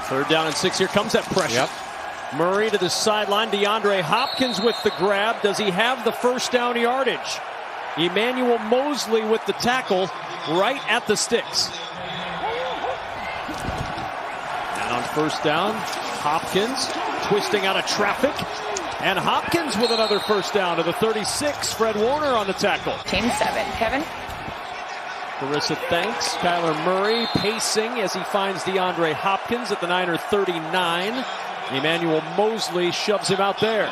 Third down and 6. Here comes that pressure. Yep. Murray to the sideline. DeAndre Hopkins with the grab. Does he have the first down yardage? Emmanuel Mosley with the tackle right at the sticks. And on first down, Hopkins twisting out of traffic. And Hopkins with another first down to the 36. Fred Warner on the tackle. Team 7. Kevin? Carissa thanks. Kyler Murray pacing as he finds DeAndre Hopkins at the Niner 39. Emmanuel Mosley shoves him out there.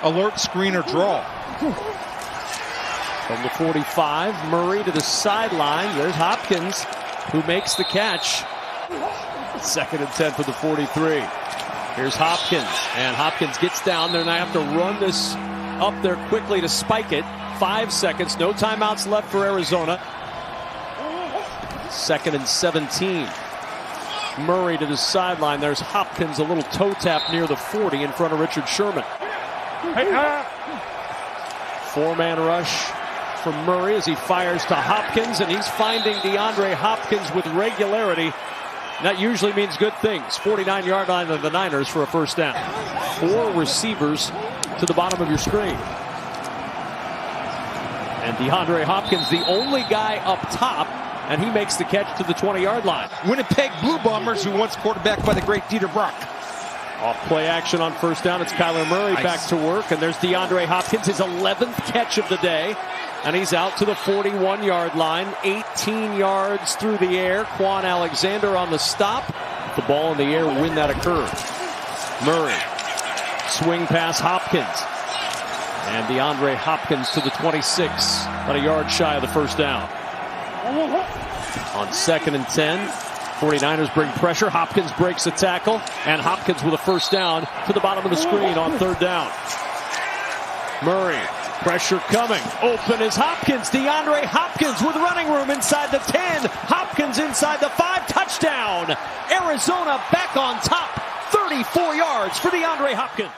Alert, screener, draw. From the 45, Murray to the sideline. There's Hopkins who makes the catch. 2nd and 10 for the 43. Here's Hopkins, and Hopkins gets down there, and I have to run this up there quickly to spike it. 5 seconds, no timeouts left for Arizona. 2nd and 17. Murray to the sideline. There's Hopkins, a little toe tap near the 40 in front of Richard Sherman. 4-man rush from Murray as he fires to Hopkins, and he's finding DeAndre Hopkins with regularity. That usually means good things. 49-yard line of the Niners for a first down. 4 receivers to the bottom of your screen. And DeAndre Hopkins, the only guy up top, and he makes the catch to the 20-yard line. Winnipeg Blue Bombers, who once quarterbacked by the great Dieter Brock. Off play action on first down. It's Kyler Murray back to work. And there's DeAndre Hopkins, his 11th catch of the day. And he's out to the 41-yard line. 18 yards through the air. Quan Alexander on the stop. The ball in the air when that occurred. Murray. Swing pass Hopkins. And DeAndre Hopkins to the 26. About a yard shy of the first down. On 2nd and 10. 49ers bring pressure. Hopkins breaks the tackle. And Hopkins with a first down to the bottom of the screen on 3rd down. Murray. Pressure coming. Open is Hopkins. DeAndre Hopkins with running room inside the 10. Hopkins inside the 5. Touchdown. Arizona back on top. 34 yards for DeAndre Hopkins.